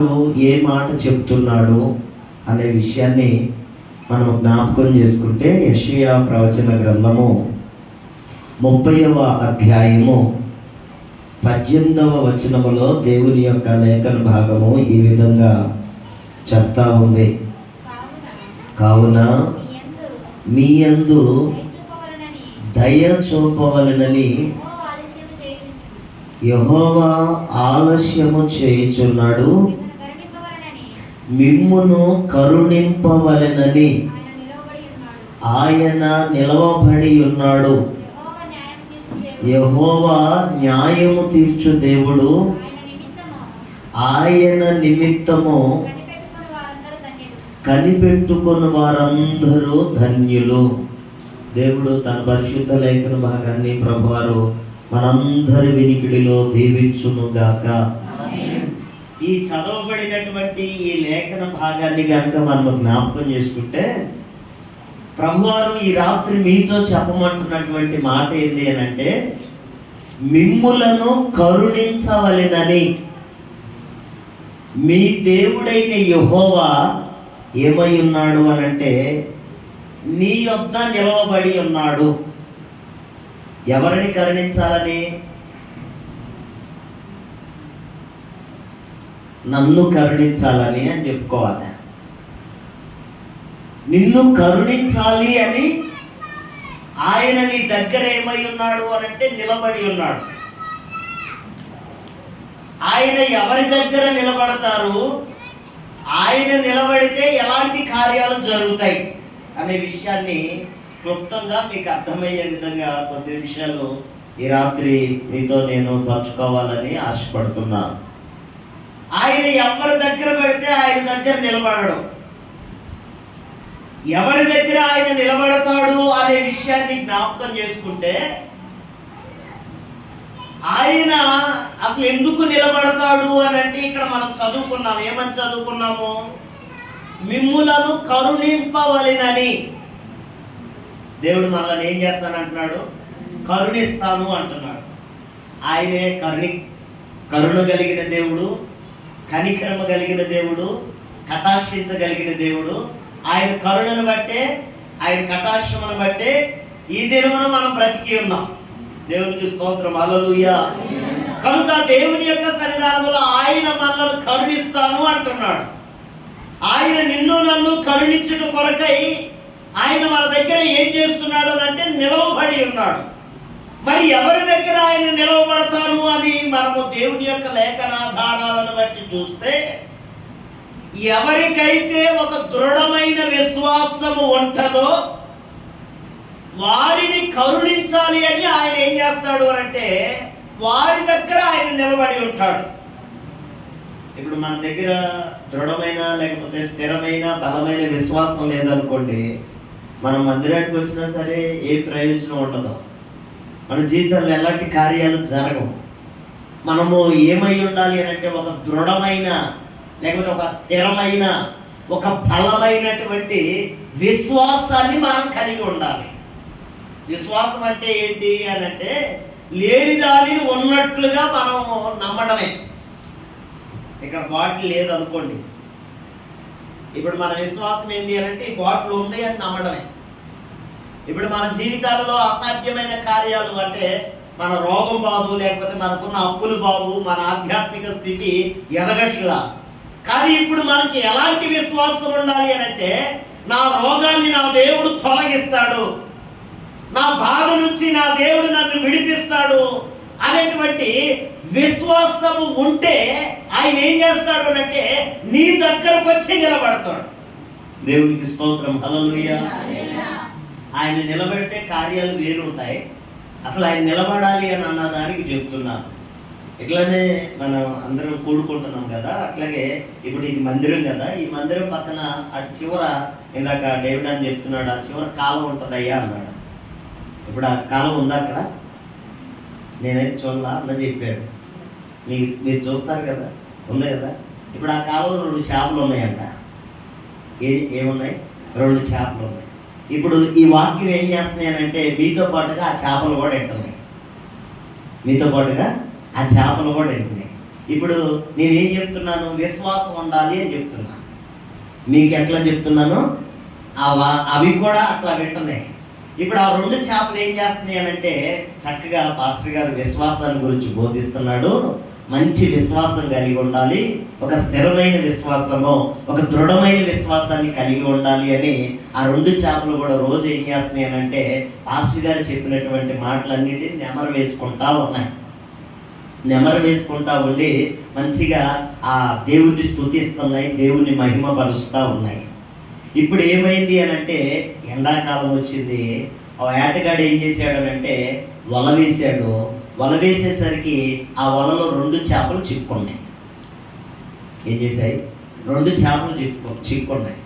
ఏ మాట చెప్తున్నాడు అనే విషయాన్ని మనం జ్ఞాపకం చేసుకుంటే యెషయా ప్రవచన గ్రంథము 30వ అధ్యాయము 18వ వచనములో దేవుని యొక్క లేఖన భాగము ఈ విధంగా చెప్తా ఉంది. కావున మీ యందు దయ చూపవలెనని యెహోవా ఆలస్యము చేయుచున్నాడు, మిమ్మును కరుణింపవలెనని ఆయన నిలవబడి ఉన్నాడు. యెహోవా న్యాయము తీర్చు దేవుడు, ఆయన నిమిత్తము కనిపెట్టుకున్న వారందరూ ధన్యులు. దేవుడు తన పరిశుద్ధ లేఖన భాగాన్ని ప్రభువారు మనందరి వినికిడిలో దీవించును గాక. ఈ చదవబడినటువంటి ఈ లేఖన భాగాన్ని కనుక మనం జ్ఞాపకం చేసుకుంటే, ప్రభువారు ఈ రాత్రి మీతో చెప్పమంటున్నటువంటి మాట ఏంటి అని అంటే, మిమ్ములను కరుణించవలెనని మీ దేవుడైన యెహోవా ఏమై ఉన్నాడు అని అంటే, నీ యొద్ద నిలవబడి ఉన్నాడు. ఎవరిని కరుణించాలని? నన్ను కరుణించాలని అని చెప్పుకోవాలి. నిన్ను కరుణించాలి అని ఆయన నీ దగ్గర ఏమై ఉన్నాడు అని అంటే నిలబడి ఉన్నాడు. ఆయన ఎవరి దగ్గర నిలబడతారు, ఆయన నిలబడితే ఎలాంటి కార్యాలు జరుగుతాయి అనే విషయాన్ని క్లుప్తంగా మీకు అర్థమయ్యే విధంగా కొన్ని విషయాలు ఈ రాత్రి మీతో నేను పంచుకోవాలని ఆశపడుతున్నాను. ఆయన ఎవరి దగ్గర పెడితే ఆయన దగ్గర నిలబడడు. ఎవరి దగ్గర ఆయన నిలబడతాడు అనే విషయాన్ని జ్ఞాపకం చేసుకుంటే, ఆయన అసలు ఎందుకు నిలబడతాడు అని అంటే ఇక్కడ మనం చదువుకున్నాం. ఏమని చదువుకున్నాము? మిమ్ములను కరుణింపవలెనని. దేవుడు మనల్ని ఏం చేస్తానంటున్నాడు? కరుణిస్తాను అంటున్నాడు. ఆయనే కరుణ కలిగిన దేవుడు, కనికరమ కలిగిన దేవుడు, కటాక్షించగలిగిన దేవుడు. ఆయన కరుణను బట్టే, ఆయన కటాక్షమును బట్టే ఈ దినమును మనం బ్రతికి ఉన్నాం. దేవునికి స్తోత్రం, హల్లెలూయా. కనుక దేవుని యొక్క సన్నిధానములో ఆయన మనల్ని కరుణిస్తాను అంటున్నాడు. ఆయన నిన్ను నన్ను కరుణించుట కొరకై ఆయన మన దగ్గర ఏం చేస్తున్నాడు అంటే నిలవబడి ఉన్నాడు. మరి ఎవరి దగ్గర ఆయన నిలవబడతాను అని మనము దేవుని యొక్క లేఖనాధారాలను బట్టి చూస్తే, ఎవరికైతే ఒక దృఢమైన విశ్వాసము ఉంటుందో వారిని కరుణించాలి అని ఆయన ఏం చేస్తాడు అని అంటే వారి దగ్గర ఆయన నిలబడి ఉంటాడు. ఇప్పుడు మన దగ్గర దృఢమైన లేకపోతే స్థిరమైన బలమైన విశ్వాసం లేదనుకోండి, మనం మందిరానికి వచ్చినా సరే ఏ ప్రయోజనం ఉండదు. మన జీవితంలో ఎలాంటి కార్యాలు జరగవు. మనము ఏమై ఉండాలి అని అంటే ఒక దృఢమైన లేకపోతే ఒక స్థిరమైన ఒక బలమైనటువంటి విశ్వాసాన్ని మనం కలిగి ఉండాలి. విశ్వాసం అంటే ఏంటి అని అంటే లేని దానిని ఉన్నట్లుగా మనం నమ్మడమే. ఇక్కడ బాటిల్ లేదు అనుకోండి, ఇప్పుడు మన విశ్వాసం ఏంటి అని అంటే ఈ బాటిల్ ఉంది అని నమ్మడమే. ఇప్పుడు మన జీవితాలలో అసాధ్యమైన కార్యాలు అంటే మన రోగం బాదు, లేకపోతే మనకున్న అప్పులు బాబు, మన ఆధ్యాత్మిక స్థితి ఎదగట్లా. కానీ ఇప్పుడు మనకి ఎలాంటి విశ్వాసం ఉండాలి అని అంటే, నా రోగాన్ని నా దేవుడు తొలగిస్తాడు, నా బాధ నుంచి నా దేవుడు నన్ను విడిపిస్తాడు అనేటువంటి విశ్వాసము ఉంటే ఆయన ఏం చేస్తాడు అంటే నీ దగ్గరకు వచ్చి నిలబడతాడు. దేవునికి స్తోత్రం, హల్లెలూయా. ఆయన నిలబడితే కార్యాలు వేరు ఉంటాయి. అసలు ఆయన నిలబడాలి అని అన్నదానికి చెప్తున్నాను. ఇట్లానే మనం అందరం కూడుకుంటున్నాం కదా, అట్లాగే ఇప్పుడు ఇది మందిరం కదా, ఈ మందిరం పక్కన అటు చివర ఇందాక డేవిడ్ అని చెప్తున్నాడు, ఆ చివర కాలం ఉంటుందయ్యా అన్నాడు. ఇప్పుడు ఆ కాలం ఉందా అక్కడ? నేనైతే చూడాలా అన్న చెప్పాడు. మీరు చూస్తారు కదా, ఉంది కదా. ఇప్పుడు ఆ కాలంలో 2 చేపలు ఉన్నాయంట. ఏమున్నాయి? 2 చేపలు ఉన్నాయి. ఇప్పుడు ఈ వాక్యం ఏం చేస్తున్నాయనంటే మీతో పాటుగా ఆ చేపలు కూడా వింటున్నాయి. మీతో పాటుగా ఆ చేపలు కూడా వింటున్నాయి. ఇప్పుడు నేనేం చెప్తున్నాను? విశ్వాసం ఉండాలి అని చెప్తున్నాను. మీకు ఎట్లా చెప్తున్నాను? అవి కూడా అట్లా వింటున్నాయి. ఇప్పుడు ఆ 2 చేపలు ఏం చేస్తున్నాయి అనంటే, చక్కగా పాస్టర్ గారు విశ్వాసాన్ని గురించి బోధిస్తున్నాడు. మంచి విశ్వాసం కలిగి ఉండాలి, ఒక స్థిరమైన విశ్వాసము, ఒక దృఢమైన విశ్వాసాన్ని కలిగి ఉండాలి అని ఆ 2 చేపలు కూడా రోజు ఏం చేస్తున్నాయి అనంటే, పాస్టర్ గారు చెప్పినటువంటి మాటలన్నిటిని నెమరు వేసుకుంటా ఉన్నాయి. నెమరు వేసుకుంటా ఉండి మంచిగా ఆ దేవుణ్ణి స్తుతిస్తున్నాయి, దేవుణ్ణి మహిమపరుస్తూ ఉన్నాయి. ఇప్పుడు ఏమైంది అనంటే, ఎండాకాలం వచ్చింది. ఆ వేటగాడు ఏం చేశాడనంటే వల వేశాడు. వల వేసేసరికి ఆ వలలో 2 చేపలు చిక్కున్నాయి. ఏం చేశాయి? 2 చేపలు చిక్కున్నాయి.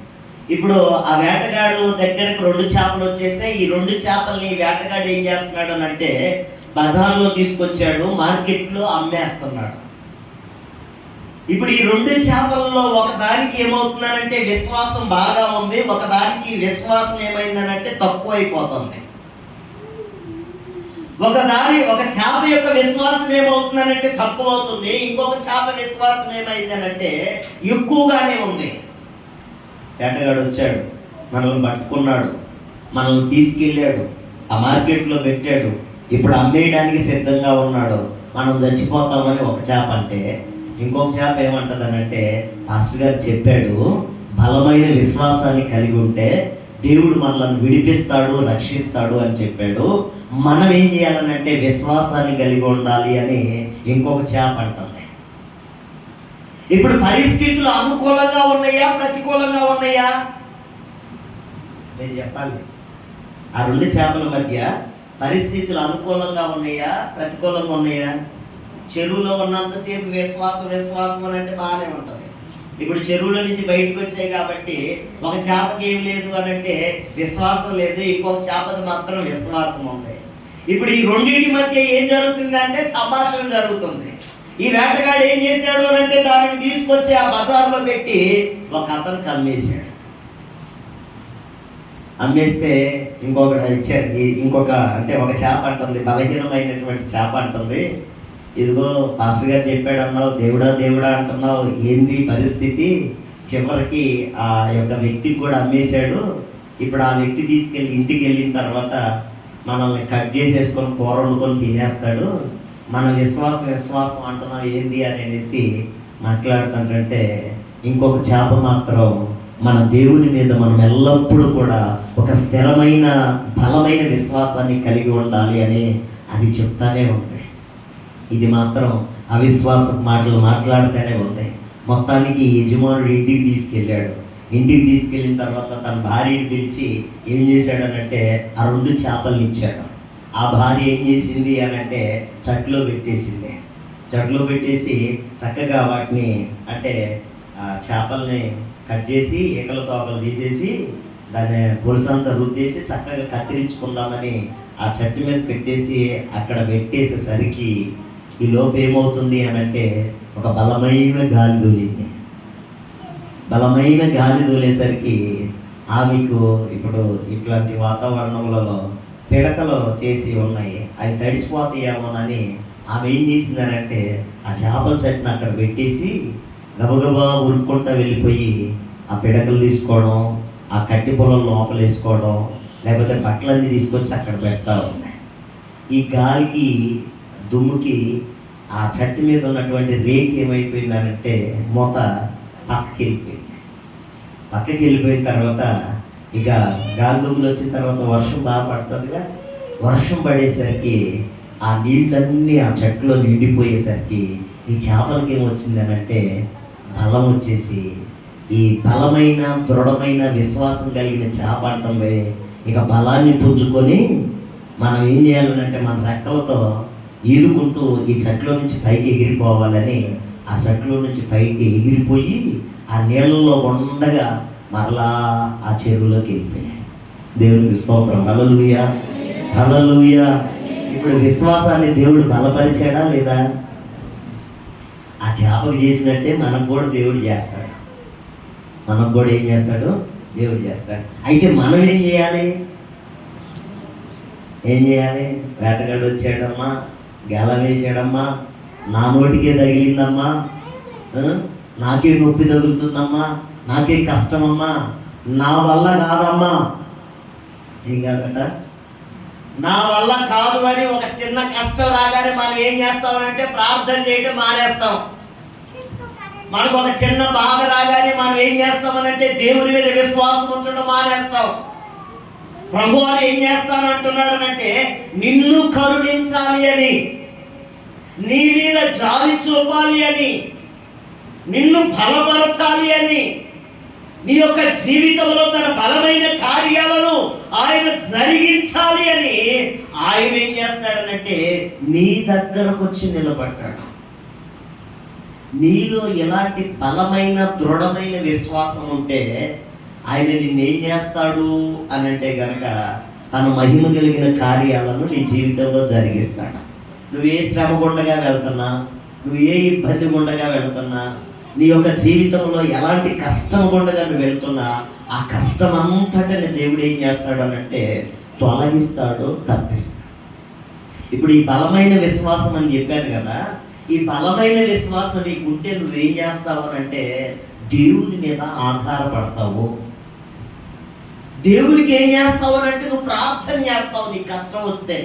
ఇప్పుడు ఆ వేటగాడు దగ్గరకు 2 చేపలు వచ్చేసాయి. ఈ 2 చేపల్ని వేటగాడు ఏం చేస్తున్నాడు అనంటే, బజార్లో తీసుకొచ్చాడు, మార్కెట్లో అమ్మేస్తున్నాడు. ఇప్పుడు ఈ 2 చేపలలో ఒకదానికి ఏమవుతుందనంటే విశ్వాసం బాగా ఉంది, ఒకదానికి విశ్వాసం ఏమైందనంటే తక్కువ అయిపోతుంది. ఒక చేప యొక్క విశ్వాసం ఏమవుతుందనంటే తక్కువ అవుతుంది, ఇంకొక చేప విశ్వాసం ఏమైందనంటే ఎక్కువగానే ఉంది. వేటగాడు వచ్చాడు, మనల్ని పట్టుకున్నాడు, మనల్ని తీసుకెళ్ళాడు, ఆ మార్కెట్లో పెట్టాడు, ఇప్పుడు అమ్మేయడానికి సిద్ధంగా ఉన్నాడు. మనం చచ్చిపోతామని ఒక చేప అంటే, ఇంకొక చేప ఏమంటదనంటే, పాస్టర్ గారు చెప్పాడు, బలమైన విశ్వాసాన్ని కలిగి ఉంటే దేవుడు మనల్ని విడిపిస్తాడు, రక్షిస్తాడు అని చెప్పాడు. మనం ఏం చేయాలనంటే విశ్వాసాన్ని కలిగి ఉండాలి అని ఇంకొక చేప అంటుంది. ఇప్పుడు పరిస్థితులు అనుకూలంగా ఉన్నాయా, ప్రతికూలంగా ఉన్నాయా? మీరు చెప్పాలి. ఆ 2 చేపల మధ్య పరిస్థితులు అనుకూలంగా ఉన్నాయా, ప్రతికూలంగా ఉన్నాయా? చెరువులో ఉన్నంతసేపు విశ్వాసం అని అంటే బాగానే ఉంటుంది. ఇప్పుడు చెరువులో నుంచి బయటకు వచ్చాయి కాబట్టి ఒక చేపకి ఏం లేదు అని అంటే విశ్వాసం లేదు, ఇంకొక చేపకి మాత్రం విశ్వాసం ఉంది. ఇప్పుడు ఈ 2 మధ్య ఏం జరుగుతుంది అంటే సంభాషణ జరుగుతుంది. ఈ వేటగాడు ఏం చేశాడు అని అంటే దానిని తీసుకొచ్చి ఆ బజార్లో పెట్టి ఒక అతనికి అమ్మేశాడు. అమ్మేస్తే ఇంకొక అంటే ఒక చేప అంటుంది, బలహీనమైనటువంటి చేప అంటుంది, ఇదిగో పాస్టర్ గారు చెప్పాడు అన్నావు, దేవుడా అంటున్నావు, ఏంది పరిస్థితి? చివరికి ఆ యొక్క వ్యక్తికి కూడా అమ్మేశాడు. ఇప్పుడు ఆ వ్యక్తి తీసుకెళ్ళి ఇంటికి వెళ్ళిన తర్వాత మనల్ని కట్ చేసేసుకొని కూర వండుకొని తినేస్తాడు. మన విశ్వాసం అంటున్నావు ఏంది అనేసి మాట్లాడుతుంటే, ఇంకొక చేప మాత్రం మన దేవుని మీద మనం ఎల్లప్పుడూ కూడా ఒక స్థిరమైన బలమైన విశ్వాసాన్ని కలిగి ఉండాలి అని అది చెప్తానే ఉంది. ఇది మాత్రం అవిశ్వాస మాటలు మాట్లాడుతూనే ఉంది. మొత్తానికి యజమానుడు ఇంటికి తీసుకెళ్ళాడు. ఇంటికి తీసుకెళ్ళిన తర్వాత తన భార్యని పిలిచి ఏం చేశాడనంటే ఆ 2 చేపల్ని ఇచ్చాడు. ఆ భార్య ఏం చేసింది అనంటే చెట్లో పెట్టేసింది. చెట్లో పెట్టేసి చక్కగా వాటిని అంటే చేపల్ని కట్ చేసి ఈకల తోకలు తీసేసి దాన్ని పులుసంతా రుద్దేసి చక్కగా కత్తిరించుకుందామని ఆ చెట్టు మీద పెట్టేసి అక్కడ పెట్టేసేసరికి ఈ లోపు ఏమవుతుంది అనంటే ఒక బలమైన గాలి దూలింది. బలమైన గాలి దూలేసరికి ఆమెకు ఇప్పుడు ఇట్లాంటి వాతావరణంలో పిడకలు చేసి ఉన్నాయి, అవి తడిసిపోతాయేమోనని ఆమె ఏం చేసిందనంటే ఆ చేపల చెట్టును అక్కడ పెట్టేసి గబగబా ఉరుక్కుంటూ వెళ్ళిపోయి ఆ పిడకలు తీసుకోవడం, ఆ కట్టి పొలం లోపల వేసుకోవడం, లేకపోతే బట్టలన్నీ తీసుకొచ్చి అక్కడ పెడతా ఉన్నాయి. ఈ గాలికి దుమ్ముకి ఆ చెట్టు మీద ఉన్నటువంటి రేకి ఏమైపోయిందనంటే మూత పక్కకి వెళ్ళిపోయిన తర్వాత ఇక గాలి దుమ్ములు వచ్చిన తర్వాత వర్షం బాగా పడుతుందిగా. వర్షం పడేసరికి ఆ నీళ్ళన్నీ ఆ చెట్టులో నిండిపోయేసరికి ఈ చేపలకి ఏమొచ్చిందనంటే బలం వచ్చేసి, ఈ బలమైన దృఢమైన విశ్వాసం కలిగిన చేప అంటుంది ఇక బలాన్ని పుంజుకొని మనం ఏం చేయాలనంటే మన రెక్కలతో ఈదుకుంటూ ఈ చెట్లో నుంచి పైకి ఎగిరిపోవాలని ఆ చెట్లో నుంచి పైకి ఎగిరిపోయి ఆ నీళ్ళలో ఉండగా మరలా ఆ చెరువులోకి వెళ్ళిపోయాయి. దేవునికి స్తోత్రం. హల్లెలూయా, హల్లెలూయా. ఇప్పుడు విశ్వాసాన్ని దేవుడు బలపరిచాడా లేదా? ఆ చేపకు చేసినట్టే మనకు కూడా దేవుడు చేస్తాడు. మనకు కూడా ఏం చేస్తాడు? దేవుడు చేస్తాడు. అయితే మనం ఏం చేయాలి? వేటగాడు వచ్చాడమ్మా, గేల వేసాడమ్మా, నా నోటికే తగిలిందమ్మా, నాకే నొప్పి తగులుతుందమ్మా, నాకే కష్టమమ్మా, నా వల్ల కాదమ్మా. ఏం కాదట, నా వల్ల కాదు అని ఒక చిన్న కష్టం రాగానే మనం ఏం చేస్తామనంటే ప్రార్థన చేయడం మానేస్తాం. మనకు ఒక చిన్న బాధ రాగానే మనం ఏం చేస్తామనంటే దేవుని మీద విశ్వాసం ఉంచడం మానేస్తాం. ప్రభువు ఏం చేస్తానంటున్నాడనంటే నిన్ను కరుణించాలి అని, నీ మీద జాలి చూపాలి అని, నిన్ను బలపరచాలి అని, నీ యొక్క జీవితంలో తన బలమైన కార్యాలను ఆయన జరిగించాలి అని ఆయన ఏం చేస్తాడనంటే నీ దగ్గరకు వచ్చి నిలబడ్డాడు. నీలో ఎలాంటి బలమైన దృఢమైన విశ్వాసం ఉంటే ఆయన నిన్నేం చేస్తాడు అని అంటే గనక తన మహిమ కలిగిన కార్యాలను నీ జీవితంలో జరిగిస్తాడు. నువ్వు ఏ శ్రమ గుండగా వెళ్తున్నా, నువ్వు ఏ ఇబ్బంది గుండగా వెళ్తున్నా, నీ యొక్క జీవితంలో ఎలాంటి కష్టం గుండగా నువ్వు వెళ్తున్నా, ఆ కష్టం అంతటా దేవుడు ఏం చేస్తాడు అనంటే తొలగిస్తాడు, తప్పిస్తాడు. ఇప్పుడు ఈ బలమైన విశ్వాసం అని చెప్పాను కదా, ఈ బలమైన విశ్వాసం నీకుంటే నువ్వేం చేస్తావు అనంటే దేవుని మీద ఆధారపడతావు. దేవునికి ఏం చేస్తావు అనంటే నువ్వు ప్రార్థన చేస్తావు. నీ కష్టం వస్తే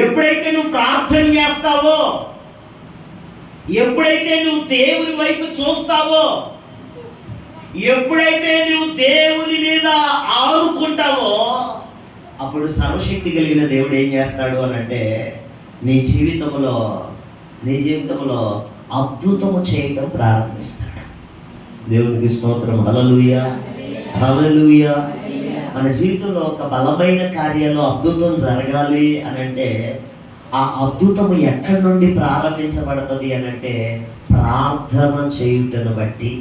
ఎప్పుడైతే నువ్వు ప్రార్థన చేస్తావో, ఎప్పుడైతే నువ్వు దేవుని వైపు చూస్తావో, ఎప్పుడైతే నువ్వు దేవుని మీద ఆనుకుంటావో, అప్పుడు సర్వశక్తి కలిగిన దేవుడు ఏం చేస్తాడు అనంటే నీ జీవితంలో అద్భుతము చేయడం ప్రారంభిస్తాడు. దేవునికి స్తోత్రం. హల్లెలూయా, హల్లెలూయా. మన జీవితంలో ఒక బలమైన కార్యాలు అద్భుతం జరగాలి అనంటే ఆ అద్భుతము ఎక్కడి నుండి ప్రారంభించబడుతుంది అనంటే ప్రార్థన చేయుటను బట్టి.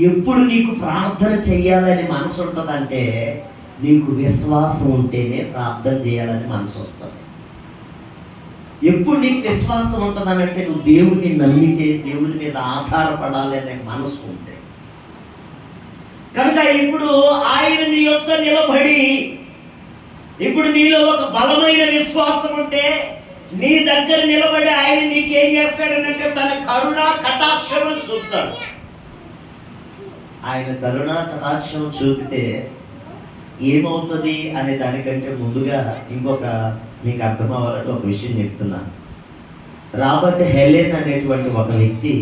ఎప్పుడు నీకు ప్రార్థన చెయ్యాలని మనసు ఉంటుందంటే నీకు విశ్వాసం ఉంటేనే ప్రార్థన చేయాలని మనసు వస్తుంది. ఎప్పుడు నీకు విశ్వాసం ఉంటుందనంటే నువ్వు దేవుని నమ్మితే, దేవుని మీద ఆధారపడాలి అనే మనసు ఉంటే. కనుక ఇప్పుడు ఆయన నీ యొక్క నిలబడి, ఇప్పుడు నీలో ఒక బలమైన విశ్వాసం ఉంటే నీ దగ్గర నిలబడి ఆయన నీకేం చేస్తాడనంటే తన కరుణ కటాక్షం చూపుతాడు. ఆయన కరుణ కటాక్షం చూపితే ఏమవుతుంది అనే దానికంటే ముందుగా ఇంకొక మీకు అర్థం అవ్వాలని ఒక విషయం చెప్తున్నాను. రాబర్ట్ హెలెన్ అనేటువంటి ఒక వ్యక్తి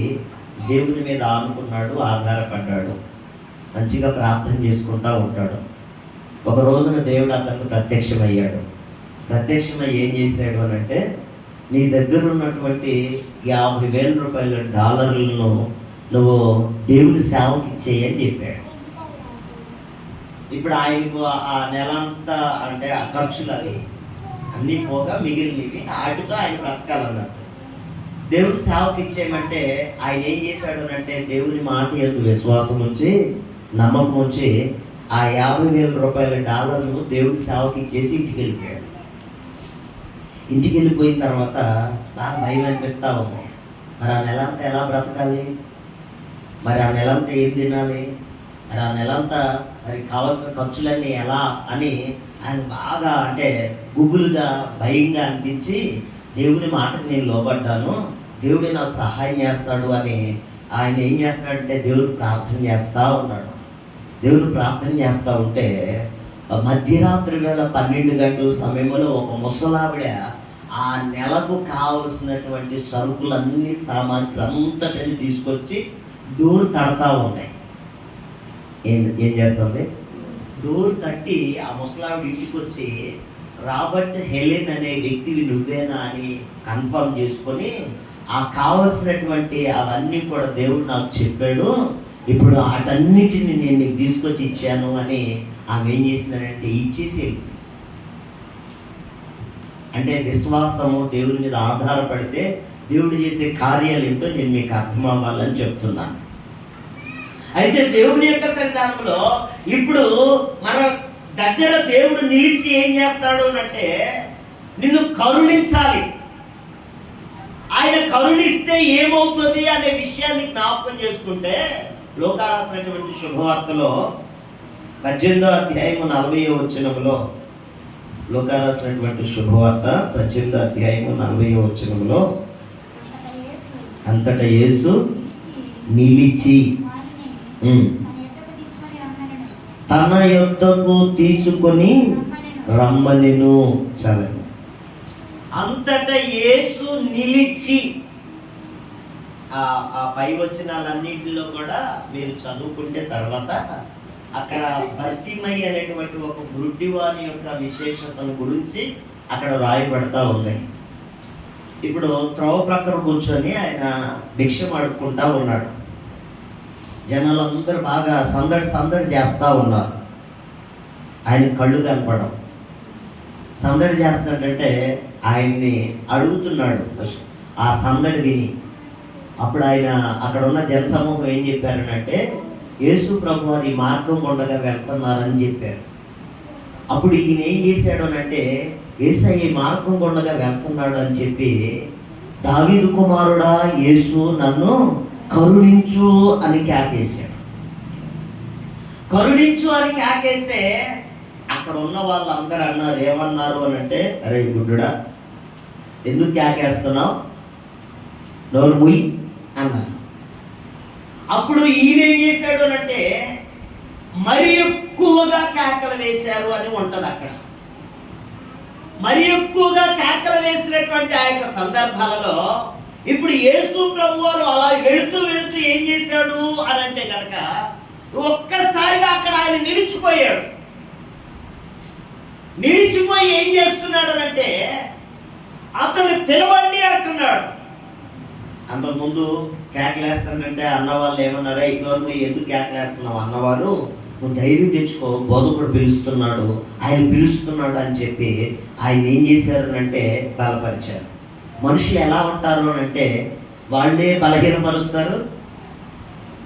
దేవుని మీద ఆనుకున్నాడు, ఆధారపడ్డాడు, మంచిగా ప్రార్థన చేసుకుంటూ ఉంటాడు. ఒక రోజున దేవుడు అతనికి ప్రత్యక్షమయ్యాడు. ప్రత్యక్షమై ఏం చేశాడు అని అంటే నీ దగ్గర ఉన్నటువంటి 50,000 రూపాయల డాలర్లను నువ్వు దేవుని సేవకి ఇచ్చేయని చెప్పాడు. ఇప్పుడు ఆయనకు ఆ నెలంతా అంటే ఆ ఖర్చులు అవి అన్నీ పోగా మిగిలినవి వాటితో ఆయన బ్రతకాలన్నట్టు. దేవుని సేవకి ఇచ్చేయమంటే ఆయన ఏం చేశాడు అంటే దేవుని మాట యందు విశ్వాసం ఉంచి, నమ్మకం ఉంచి ఆ 50,000 రూపాయల డాలర్ను దేవుని సేవకి ఇచ్చేసి ఇంటికి వెళ్ళిపోయాడు. ఇంటికి వెళ్ళిపోయిన తర్వాత బాగా భయం అనిపిస్తూ ఉంది. మరి ఆ నెలంతా ఎలా బ్రతకాలి, మరి ఆ నెలంతా ఏం తినాలి, మరి ఆ నెలంతా మరి కావాల్సిన ఖర్చులన్నీ ఎలా అని ఆయన బాగా అంటే గుబులుగా భయంగా అనిపించి దేవుని మాటకు నేను లోబడ్డాను, దేవుడే నాకు సహాయం చేస్తాడు అని ఆయన ఏం చేస్తున్నాడంటే దేవుడు ప్రార్థన చేస్తూ ఉన్నాడు. దేవుడు ప్రార్థన చేస్తూ ఉంటే మధ్యరాత్రి వేళ 12 గంటల సమయంలో ఒక ముసలావిడ ఆ నెలకు కావలసినటువంటి సరుకులన్నీ సామాగ్రి అంతటిని తీసుకొచ్చి డోర్ తడతా ఉన్నాయి. ఏం చేస్తుంది, డోర్ తట్టి ఆ ముసలావిడ ఇంటికి వచ్చి రాబర్ట్ హెలెన్ అనే వ్యక్తివి నువ్వేనా అని కన్ఫర్మ్ చేసుకొని ఆ కావలసినటువంటి అవన్నీ కూడా దేవుడు నాకు చెప్పాడు, ఇప్పుడు వాటన్నిటిని నేను నీకు తీసుకొచ్చి ఇచ్చాను అని ఆమె ఏం చేసిందంటే ఇచ్చేసి, అంటే విశ్వాసము దేవుని మీద ఆధారపడితే దేవుడు చేసే కార్యాలు ఏంటో నేను మీకు అర్థం అవ్వాలని చెప్తున్నాను. అయితే దేవుని యొక్క సన్నిధానంలో ఇప్పుడు మన దగ్గర దేవుడు నిలిచి ఏం చేస్తాడు అంటే నిన్ను కరుణించాలి. ఆయన కరుణిస్తే ఏమవుతుంది అనే విషయాన్ని జ్ఞాపకం చేసుకుంటే లోకా రాసినటువంటి శుభవార్తలో 18వ అధ్యాయము 40వ వచనంలో లూకా రాసినటువంటి శుభవార్త 18వ అధ్యాయము 40వ వచనంలో, అంతటా యేసు నిలిచి తన యొద్దకు తీసుకొని రమ్మనెను. చదవండి. అంతటా యేసు నిలిచి. ఆ పై వచనాలన్నింటిలో కూడా మీరు చదువుకుంటే తర్వాత అక్కడ భర్తిమై అనేటువంటి ఒక గుడ్డివాని యొక్క విశేషతల గురించి అక్కడ రాయబడతా ఉంది. ఇప్పుడు త్రోవ ప్రక్కన కూర్చొని ఆయన భిక్షం అడుక్కుంటా ఉన్నాడు. జనాలందరూ బాగా సందడి చేస్తూ ఉన్నారు. ఆయన కళ్ళు కనపడం. సందడి చేస్తున్నాడంటే ఆయన్ని అడుగుతున్నాడు ఆ సందడి విని. అప్పుడు ఆయన అక్కడ ఉన్న జనసమూహం ఏం చెప్పారనంటే, యేసు ప్రభు వారు ఈ మార్గం గుండగా వెళ్తున్నారని చెప్పారు. అప్పుడు ఈయన ఏం చేశాడు అంటే, యేసయ్య ఈ మార్గం గుండగా వెళ్తున్నాడు అని చెప్పి, దావీదు కుమారుడా యేసు నన్ను కరుణించు అని కేకేశాడు. కరుణించు అని కేకేస్తే అక్కడ ఉన్న వాళ్ళందరూ అన్నారు, ఏమన్నారు అని అంటే, అరే గుడ్డుడా ఎందుకు కేకేస్తున్నావు, నోరు ముయ్యి అన్నారు. అప్పుడు ఈయన ఏం చేశాడు అని అంటే, మరి ఎక్కువగా కేకలు వేశారు అని ఉంటుంది అక్కడ. మరి ఎక్కువగా కేకలు వేసినటువంటి ఆ యొక్క సందర్భాలలో ఇప్పుడు యేసు ప్రభు వారు అలా వెళుతూ ఏం చేశాడు అని అంటే కనుక, ఒక్కసారిగా అక్కడ ఆయన నిలిచిపోయాడు. నిలిచిపోయి ఏం చేస్తున్నాడు అంటే, అతన్ని పిలవండి అంటున్నాడు. అంతకుముందు కేకలేస్తానంటే అన్నవాళ్ళు ఏమన్నారా, ఇదివరకు ఎందుకు కేకలేస్తున్నావు అన్నవారు, నువ్వు ధైర్యం తెచ్చుకో, బోధకుడు పిలుస్తున్నాడు, ఆయన పిలుస్తున్నాడు అని చెప్పి ఆయన ఏం చేశారు అంటే బలపరిచారు. మనుషులు ఎలా ఉంటారు అని అంటే, వాళ్ళే బలహీనపరుస్తారు.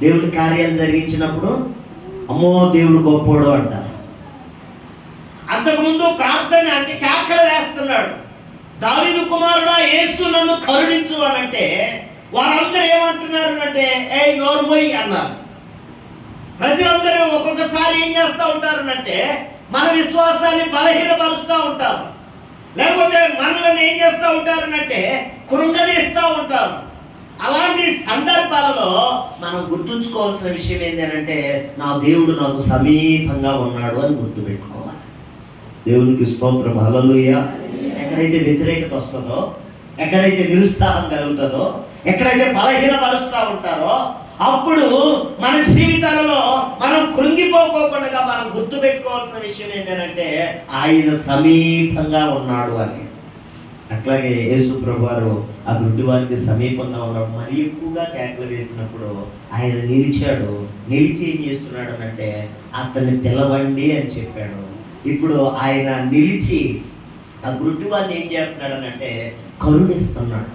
దేవుడి కార్యాలు జరిగించినప్పుడు అమ్మో దేవుడు గొప్పోడు అంటారు. అంతకుముందు ప్రార్థన అంటే కేకలు వేస్తున్నాడు, దావీదు కుమారుడా యేసు నన్ను కరుణించు అని అంటే, వారందరూ ఏమంటున్నారు అంటే, ఏ నోర్మోయ్ అన్నారు. ప్రజలందరూ ఒక్కొక్కసారి ఏం చేస్తూ ఉంటారు అంటే, మన విశ్వాసాన్ని బలహీనపరుస్తూ ఉంటారు, లేకపోతే మనల్ని ఏం చేస్తూ ఉంటారు అంటే కృంగదీస్తూ ఉంటారు. అలాంటి సందర్భాలలో మనం గుర్తుంచుకోవాల్సిన విషయం ఏంటంటే, నా దేవుడు నాకు సమీపంగా ఉన్నాడు అని గుర్తుపెట్టుకోవాలి. దేవునికి స్తోత్రం, హల్లెలూయా. ఎక్కడైతే వ్యతిరేకత వస్తుందో, ఎక్కడైతే నిరుత్సాహం కలుగుతుందో, ఎక్కడైతే బలహీనపరుస్తూ ఉంటారో, అప్పుడు మన జీవితాలలో మనం కృంగిపోకోకుండా మనం గుర్తుపెట్టుకోవాల్సిన విషయం ఏంటంటే, ఆయన సమీపంగా ఉన్నాడు అని. అట్లాగే యేసు ప్రభు వారు ఆ గుడ్డివారికి సమీపంగా ఉన్నాడు. మరి ఎక్కువగా కేకలు వేసినప్పుడు ఆయన నిలిచాడు. నిలిచి ఏం చేస్తున్నాడు అంటే, అతన్ని పిలవండి అని చెప్పాడు. ఇప్పుడు ఆయన నిలిచి ఆ గుడ్డివారిని ఏం చేస్తున్నాడు అంటే కరుణిస్తున్నాడు.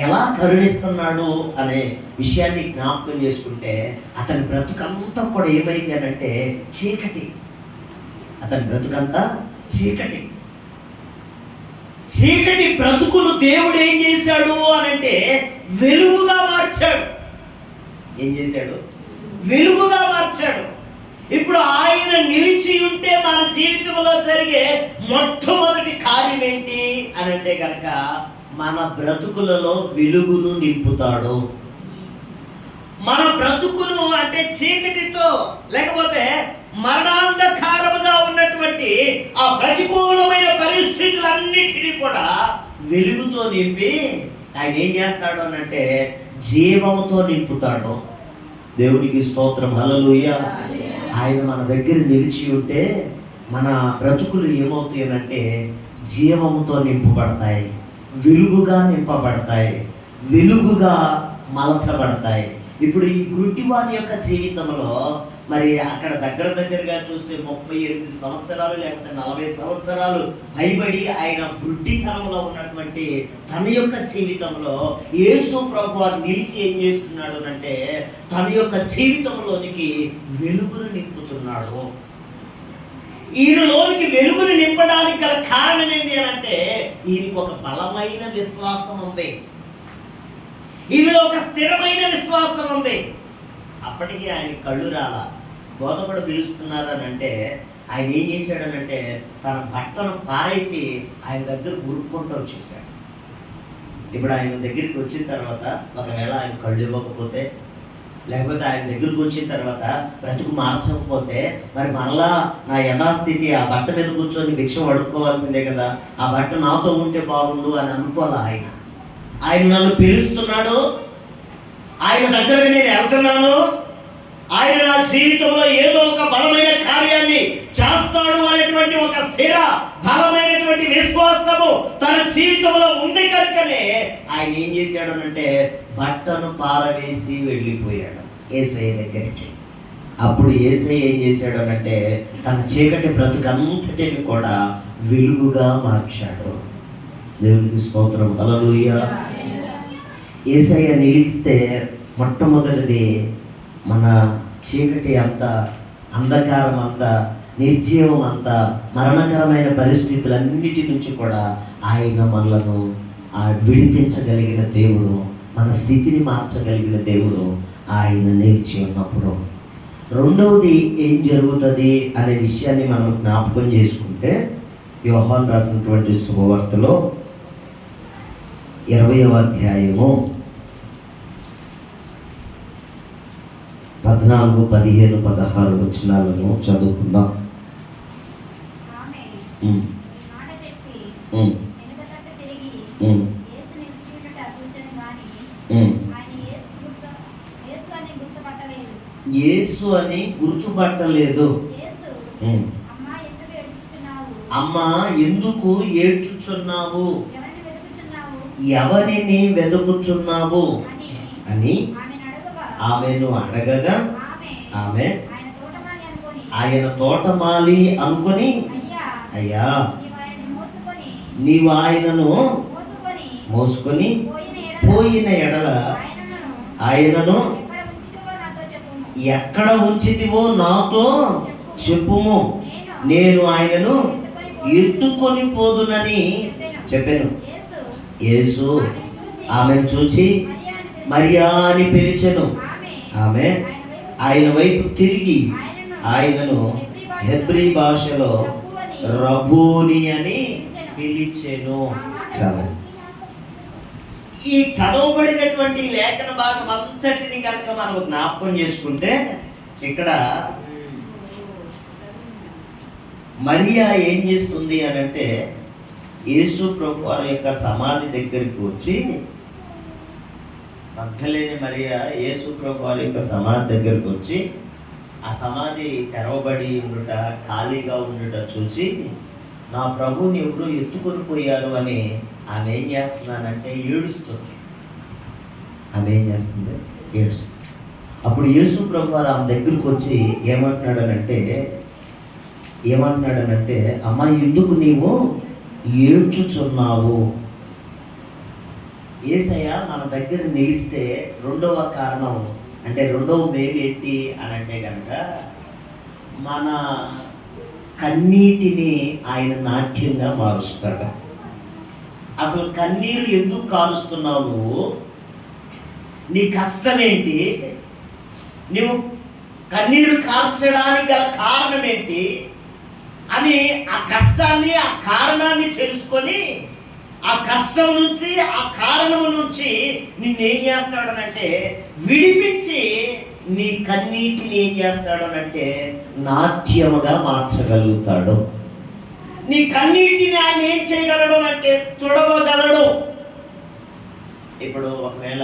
ఎలా కరుణిస్తున్నాడు అనే విషయాన్ని జ్ఞాపకం చేసుకుంటే, అతని బ్రతుకంతా కూడా ఏమైంది అని అంటే చీకటి. అతని బ్రతుకంతా చీకటి. చీకటి బ్రతుకును దేవుడు ఏం చేశాడు అని అంటే వెలుగుగా మార్చాడు. ఏం చేశాడు? వెలుగుగా మార్చాడు. ఇప్పుడు ఆయన నిలిచి ఉంటే మన జీవితంలో జరిగే మొట్టమొదటి కార్యం ఏంటి అని అంటే కనుక, మన బ్రతుకులలో వెలుగును నింపుతాడు. మన బ్రతుకును అంటే చీకటితో లేకపోతే మరణాంధకారముగా ఉన్నటువంటి ఆ ప్రతికూలమైన పరిస్థితులన్నిటినీ కూడా వెలుగుతో నింపి ఆయన ఏం చేస్తాడు అని అంటే జీవముతో నింపుతాడు. దేవునికి స్తోత్రం, హల్లెలూయా. ఆయన మన దగ్గర నిలిచి ఉంటే మన బ్రతుకులు ఏమవుతాయి అంటే జీవముతో నింపబడతాయి, వెలుగుగా నింపబడతాయి, వెలుగుగా మలచబడతాయి. ఇప్పుడు ఈ గుడ్డివారి యొక్క జీవితంలో మరి అక్కడ దగ్గరగా చూస్తే 38 సంవత్సరాలు లేకపోతే 40 సంవత్సరాలు పైబడి ఆయన గుడ్డితనంలో ఉన్నటువంటి తన యొక్క జీవితంలో యేసు ప్రభువారు నిలిచి ఏం చేస్తున్నాడు అంటే తన యొక్క జీవితంలోనికి వెలుగును నింపుతున్నాడు. ఈయనలోనికి వెలుగును నింపడానికి గల కారణం ఏంటి అని అంటే ఈయనకి ఒక బలమైన విశ్వాసం ఉంది, ఈయనలో ఒక స్థిరమైన విశ్వాసం ఉంది. అప్పటికి ఆయన కళ్ళు రాలా. బోధకుడు పిలుస్తున్నారు అని అంటే ఆయన ఏం చేశాడనంటే తన బట్టను పారేసి ఆయన దగ్గర ఉరుక్కుంటూ వచ్చేసాడు. ఇప్పుడు ఆయన దగ్గరికి వచ్చిన తర్వాత ఒకవేళ ఆయన కళ్ళు ఇవ్వకపోతే, లేకపోతే ఆయన దగ్గరికి వచ్చిన తర్వాత బ్రతుకు మార్చకపోతే, మరి మరలా నా యథాస్థితి ఆ బట్ట మీద కూర్చొని భిక్ష అడుక్కోవాల్సిందే కదా, ఆ బట్ట నాతో ఉంటే బాగుండు అని అనుకోవాలా. ఆయన నన్ను పిలుస్తున్నాడు, ఆయన దగ్గరకు నేను వెళ్తున్నాను, ఆయన నా జీవితంలో ఏదో ఒక బలమైన కార్యాన్ని చేస్తాడు అనేటువంటి ఒక స్థిర బలమైనటువంటి విశ్వాసము తన జీవితంలో ఉంది కనుకనే ఆయన ఏం చేశాడు అంటే బట్టను పారవేసి వెళ్ళిపోయాడు యేసయ్య దగ్గరికి. అప్పుడు యేసయ్య ఏం చేశాడు అంటే తన చీకటి బ్రతుకంతటిని కూడా వెలుగుగా మార్చాడు. దేవునికి స్తోత్రం, హల్లెలూయా. యేసయ్య నిలిస్తే మొట్టమొదటిది మన చీకటి అంతా, అంధకారం అంతా, నిర్జీవం అంతా, మరణకరమైన పరిస్థితులన్నిటి నుంచి కూడా ఆయన మనలను విడిపించగలిగిన దేవుడు, మన స్థితిని మార్చగలిగిన దేవుడు ఆయన నిలిచి ఉన్నప్పుడు. రెండవది ఏం జరుగుతుంది అనే విషయాన్ని మనం జ్ఞాపకం చేసుకుంటే, యోహాను రాసినటువంటి శుభవార్తలో 20వ అధ్యాయము 14, 15, 16 వచనాలను చదువుకుందాం. యేసు అని గుర్తుపట్టలేదు. అమ్మా ఎందుకు ఏడ్చుచున్నావు, ఎవరిని వెతుకుచున్నావు అని ఆమెను అడగగా ఆమె ఆయన తోటమాలి అనుకొని, అయ్యా నీవు ఆయనను మోసుకొని పోయిన ఎడల ఆయనను ఎక్కడ ఉంచితివో నాతో చెప్పుము, నేను ఆయనను ఎత్తుకొని పోదునని చెప్పాను. యేసు ఆమెను చూచి మరియా అని పిలిచెను. ఆమె ఆయన వైపు తిరిగి ఆయనను హెబ్రీ భాషలో రబ్బూని అని పిలిచెను. ఈ చదవబడినటువంటి లేఖన భాగం అంతటిని కనుక మనం జ్ఞాపకం చేసుకుంటే, ఇక్కడ మరియా ఏం చేస్తుంది అని అంటే యేసు ప్రభు వారి యొక్క సమాధి దగ్గరికి వచ్చి, మగ్దలేని మరియా యేసు ప్రభు వారి యొక్క సమాధి దగ్గరకు వచ్చి ఆ సమాధి తెరవబడి ఉండుట, ఖాళీగా ఉండుట చూసి నా ప్రభుని ఎవరు ఎత్తుకొని పోయారు అని ఆమె ఏం చేస్తున్నానంటే ఏడుస్తుంది. ఆమె ఏం చేస్తుంది? ఏడుస్తుంది. అప్పుడు యేసు ప్రభు వారు ఆమె దగ్గరకు వచ్చి ఏమంటున్నాడనంటే అమ్మ ఎందుకు నీవు ఏడ్చుచున్నావు? యేసయ్య మన దగ్గర నిలిస్తే రెండవ కారణం అంటే రెండవ మేలు ఏంటి అని అంటే కనుక మన కన్నీటిని ఆయన నాట్యంగా మారుస్తాడు. అసలు కన్నీరు ఎందుకు కారుస్తున్నావు నువ్వు? నీ కష్టం ఏంటి? నువ్వు కన్నీరు కార్చడానికి గల కారణం ఏంటి అని ఆ కష్టాన్ని, ఆ కారణాన్ని తెలుసుకొని ఆ కష్టం నుంచి, ఆ కారణం నుంచి నిన్నేం చేస్తాడనంటే విడిపించి నీ కన్నీటిని ఏం చేస్తాడనంటే నాట్యముగా మార్చగలుగుతాడు. నీ కన్నీటిని ఆయన ఏం చేయగలడు అంటే తుడవగలడు. ఇప్పుడు ఒకవేళ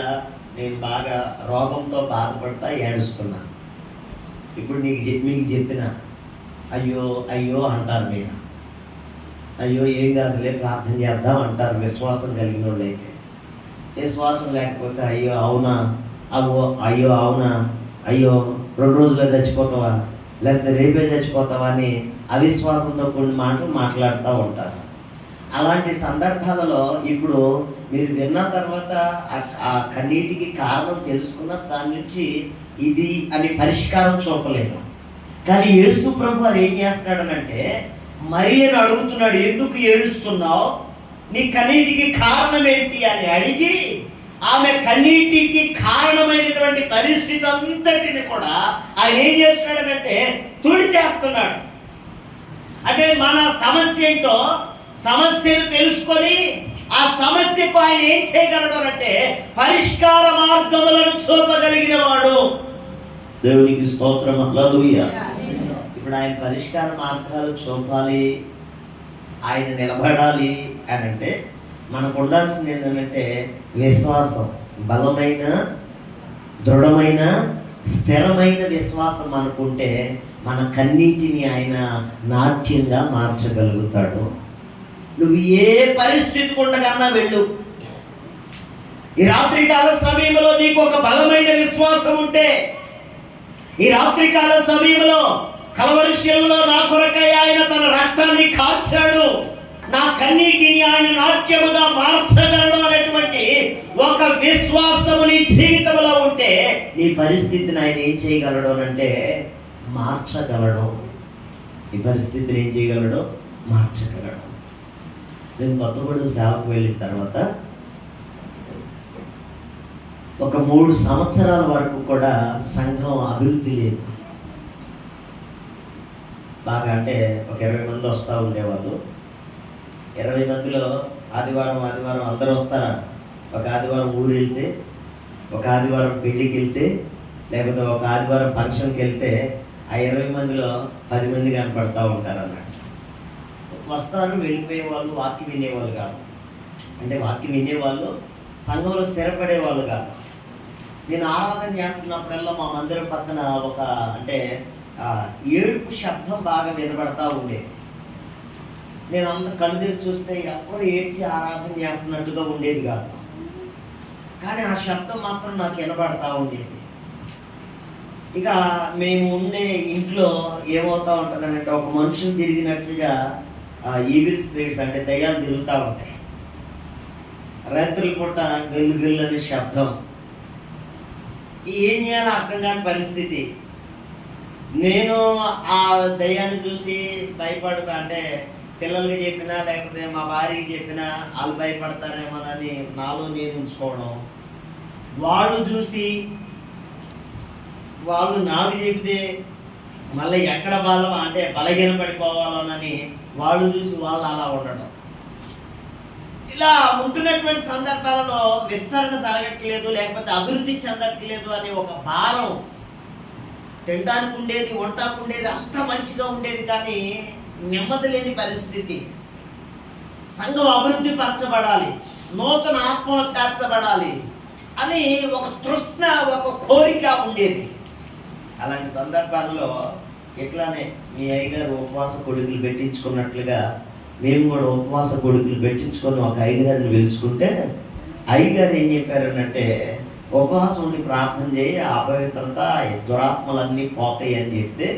నేను బాగా రోగంతో బాధపడతా ఏడుస్తున్నా, ఇప్పుడు మీకు చెప్పిన అయ్యో అయ్యో అంటారు మీరు. అయ్యో ఏం కాదులే ప్రార్థన చేద్దాం అంటారు విశ్వాసం కలిగిన వాళ్ళు అయితే. విశ్వాసం లేకపోతే అయ్యో అవునా, అయ్యో అవునా, అయ్యో 2 రోజుల్లో చచ్చిపోతావా, లేకపోతే రేపే చచ్చిపోతావా అని అవిశ్వాసంతో కొన్ని మాటలు మాట్లాడుతూ ఉంటారు. అలాంటి సందర్భాలలో ఇప్పుడు మీరు విన్న తర్వాత ఆ కన్నీటికి కారణం తెలుసుకున్న దాని నుంచి ఇది అని పరిష్కారం చూపలేదు. కానీ యేసు ప్రభు వారు ఏం చేస్తున్నాడనంటే మరియను అడుగుతున్నాడు, ఎందుకు ఏడుస్తున్నావు, నీ కన్నీటికి కారణం ఏంటి అని అడిగి ఆమె కన్నీటికి కారణమైనటువంటి పరిస్థితి అంతటిని కూడా ఆయన ఏం చేస్తున్నాడనంటే తుడిచేస్తున్నాడు. అంటే మన సమస్య ఏంటో సమస్యను తెలుసుకొని ఆ సమస్యకు ఆయన ఏం చేయగలడు అంటే పరిష్కార మార్గములను చూపగలిగిన వాడు. దేవునికి స్తోత్రం, హల్లెలూయా. ఇప్పుడు ఆయన పరిష్కార మార్గాలు చూపాలి, ఆయన నిలబడాలి అని అంటే మనకు ఉండాల్సింది ఏంటంటే విశ్వాసం. బలమైన, దృఢమైన, స్థిరమైన విశ్వాసం అనుకుంటే మన కన్నింటిని ఆయన నాట్యంగా మార్చగలుగుతాడు. నువ్వు ఏ పరిస్థితి ఉండకన్నా వెళ్ళు. ఈ రాత్రికాల సమయంలో నీకు ఒక బలమైన విశ్వాసం ఉంటే, ఈ రాత్రికాల సమయంలో కలవరిశిలలో నా కొరకై ఆయన తన రక్తాన్ని కాచాడు, నా కన్నీటిని ఆయన నాట్యముగా మార్చగలడు అనేటువంటి ఒక విశ్వాసము నీ జీవితంలో ఉంటే నీ పరిస్థితిని ఆయన ఏం చేయగలడు అంటే మార్చగలడు. ఈ పరిస్థితిని ఏం చేయగలడు? మార్చగలడు. నేను కొత్తగూడెం సేవకు వెళ్ళిన తర్వాత ఒక 3 సంవత్సరాల వరకు కూడా సంఘం అభివృద్ధి లేదు. బాగా అంటే ఒక 20 మంది వస్తూ ఉండేవాళ్ళు. 20 మందిలో ఆదివారం అందరూ వస్తారా? ఒక ఆదివారం ఊరు వెళ్తే, ఒక ఆదివారం పెళ్ళికి వెళ్తే, లేకపోతే ఒక ఆదివారం ఫంక్షన్కి వెళ్తే ఆ 20 మందిలో 10 మంది కనపడతా ఉంటారు అన్నట్టు. వస్తారు, వెళ్ళిపోయేవాళ్ళు, వాక్యం వినేవాళ్ళు కాదు. అంటే వాక్యం వినేవాళ్ళు, సంఘంలో స్థిరపడేవాళ్ళు కాదు. నేను ఆరాధన చేస్తున్నప్పుడల్లా మా మందిరం పక్కన ఒక అంటే ఏడుపు శబ్దం బాగా వినబడతా ఉండేది. నేను కళ్ళు తెరిచి చూస్తే ఎవరు ఏడ్చి ఆరాధన చేస్తున్నట్టుగా ఉండేది కాదు, కానీ ఆ శబ్దం మాత్రం నాకు వినబడతా ఉండేది. ఇక మేము ఉండే ఇంట్లో ఏమవుతా ఉంటుందనంటే ఒక మనుషులు తిరిగినట్లుగా ఈవిల్ స్పిరిట్స్ అంటే దయ్యాలు తిరుగుతూ ఉంటాయి. రాత్రుల పూట గల్లు గల్లు అనే శబ్దం. ఏం చేయాలో అర్థం కాని పరిస్థితి. నేను ఆ దయ్యాన్ని చూసి భయపడక అంటే పిల్లలకి చెప్పినా లేకపోతే మా భార్యకి చెప్పినా వాళ్ళు భయపడతారేమోనని నాలో నేను ఉంచుకోవడం, వాళ్ళు చూసి వాళ్ళు నాకు చెబితే మళ్ళీ ఎక్కడ బలహీన పడిపోవాలోనని వాళ్ళు చూసి వాళ్ళు అలా ఉండడం. ఇలా ఉంటున్నటువంటి సందర్భాలలో విస్తరణ జరగట్లేదు, లేకపోతే అభివృద్ధి చెందట్లేదు అనే ఒక భారం. తినడానికి ఉండేది, వంటకు ఉండేది, అంత మంచిగా ఉండేది, కానీ నెమ్మది లేని పరిస్థితి. సంఘం అభివృద్ధి పరచబడాలి, నూతన ఆత్మలు చేర్చబడాలి అని ఒక తృష్ణ, ఒక కోరిక ఉండేది. అలాంటి సందర్భాల్లో ఇట్లానే మీ అయ్యగారు ఉపవాస కొడుకులు పెట్టించుకున్నట్లుగా మేము కూడా ఉపవాస కొడుకులు పెట్టించుకొని ఒక అయ్యగారిని పిలుచుకుంటే అయ్యగారు ఏం చెప్పారనంటే ఉపవాసం ఉండి ప్రార్థన చేయి, అపవిత్రత దురాత్మలన్నీ పోతాయి అని చెప్తే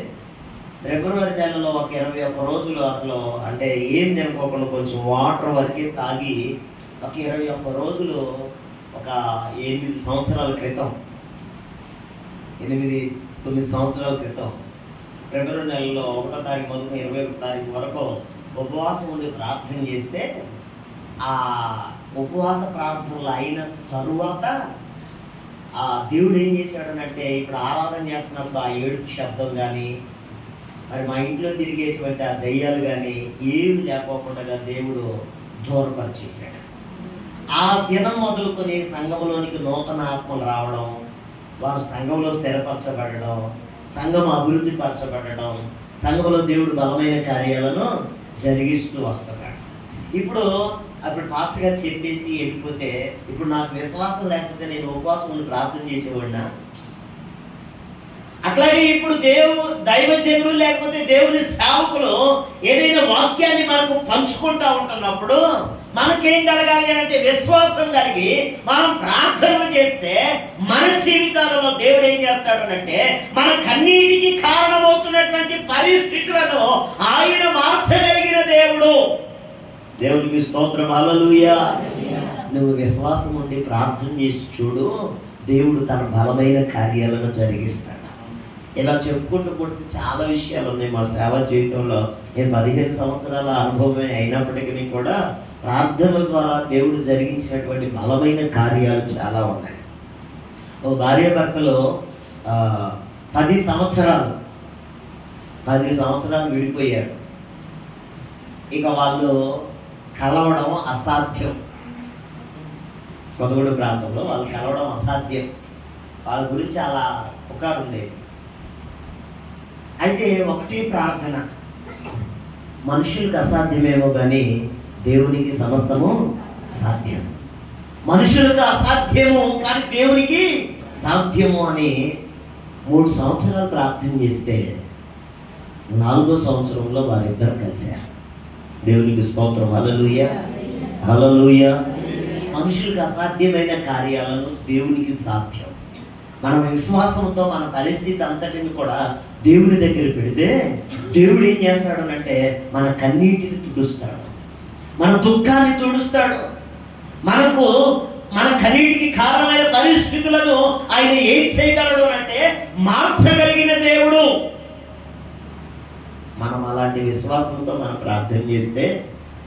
ఫిబ్రవరి నెలలో ఒక 21 రోజులు అసలు అంటే ఏం తినుకోకుండా కొంచెం వాటర్ వరకే తాగి ఒక 21 రోజులు ఒక 8 సంవత్సరాల క్రితం 8-9 సంవత్సరాల క్రితం ఫిబ్రవరి నెలలో 1వ తారీఖు మొదలు 21వ తారీఖు వరకు ఉపవాసం ఉండి ప్రార్థన చేస్తే ఆ ఉపవాస ప్రార్థనలు అయిన తరువాత ఆ దేవుడు ఏం చేశాడనంటే ఇప్పుడు ఆరాధన చేస్తున్నప్పుడు ఆ ఏడుపు శబ్దం కానీ మరి మా ఇంట్లో తిరిగేటువంటి ఆ దయ్యాలు కానీ ఏమి లేకోకుండా దేవుడు దూరపరిచేశాడు. ఆ దినం మొదలుకొని సంఘంలోనికి నూతన ఆత్మలు రావడం, వారు సంఘంలో స్థిరపరచబడడం, సంఘం అభివృద్ధి పరచబడడం, సంఘంలో దేవుడు బలమైన కార్యాలను జరిగిస్తూ వస్తున్నాడు. అప్పుడు పాస్టర్ గారు చెప్పేసి వెళ్ళిపోతే ఇప్పుడు నాకు విశ్వాసం లేకపోతే నేను ఉపవాసం ఉండి ప్రార్థన చేసేవాడినా? అట్లాగే ఇప్పుడు దైవజనులు లేకపోతే దేవుని సేవకులు ఏదైనా వాక్యాన్ని మనకు పంచుకుంటా ఉంటున్నప్పుడు మనకేం కలగాలి అంటే విశ్వాసం కలిగి మనం ప్రార్థనలు చేస్తే మన జీవితాలలో దేవుడు ఏం చేస్తాడు అంటే మన కన్నీటికి కారణమవుతున్నటువంటి పరిస్థితులను ఆయన మార్చగలిగిన దేవుడు. దేవునికి స్తోత్రం, హల్లెలూయా. నువ్వు విశ్వాసం ఉండి ప్రార్థన చేసి చూడు, దేవుడు తన బలమైన కార్యాలను జరిగిస్తాడు. ఇలా చెప్పుకుంటూ పోతే చాలా విషయాలు ఉన్నాయి మా సేవా జీవితంలో. నేను 15 సంవత్సరాల అనుభవమే అయినప్పటికీ కూడా ప్రార్థనల ద్వారా దేవుడు జరిగించినటువంటి బలమైన కార్యాలు చాలా ఉన్నాయి. ఓ భార్యాభర్తలు 10 సంవత్సరాలు విడిపోయారు. ఇక వాళ్ళు కలవడం అసాధ్యం. కొత్తగూడెం ప్రాంతంలో వాళ్ళు కలవడం అసాధ్యం. వాళ్ళ గురించి అలా పుకారు ఉండేది. అయితే ఒకటే ప్రార్థన, మనుషులకు అసాధ్యమేమో కానీ దేవునికి సమస్తము సాధ్యం. మనుషులకు అసాధ్యము కానీ దేవునికి సాధ్యము అని 3 సంవత్సరాలు ప్రార్థన చేస్తే 4వ సంవత్సరంలో వారిద్దరు కలిశారు. దేవునికి స్తోత్రం. హల్లెలూయా, హల్లెలూయా. మనుషులకు అసాధ్యమైన కార్యాలను దేవునికి సాధ్యం. మనం విశ్వాసంతో మన పరిస్థితి అంతటిని కూడా దేవుని దగ్గర పెడితే దేవుడు ఏం చేస్తాడు అంటే మన కన్నీటిని తుడుస్తాడు, మన దుఃఖాన్ని తుడుస్తాడు. మన కన్నీటికి కారణమైన పరిస్థితులను ఆయన ఏం చేయగలడు అంటే మార్చగలిగిన దేవుడు. మనం అలాంటి విశ్వాసంతో మనం ప్రార్థన చేస్తే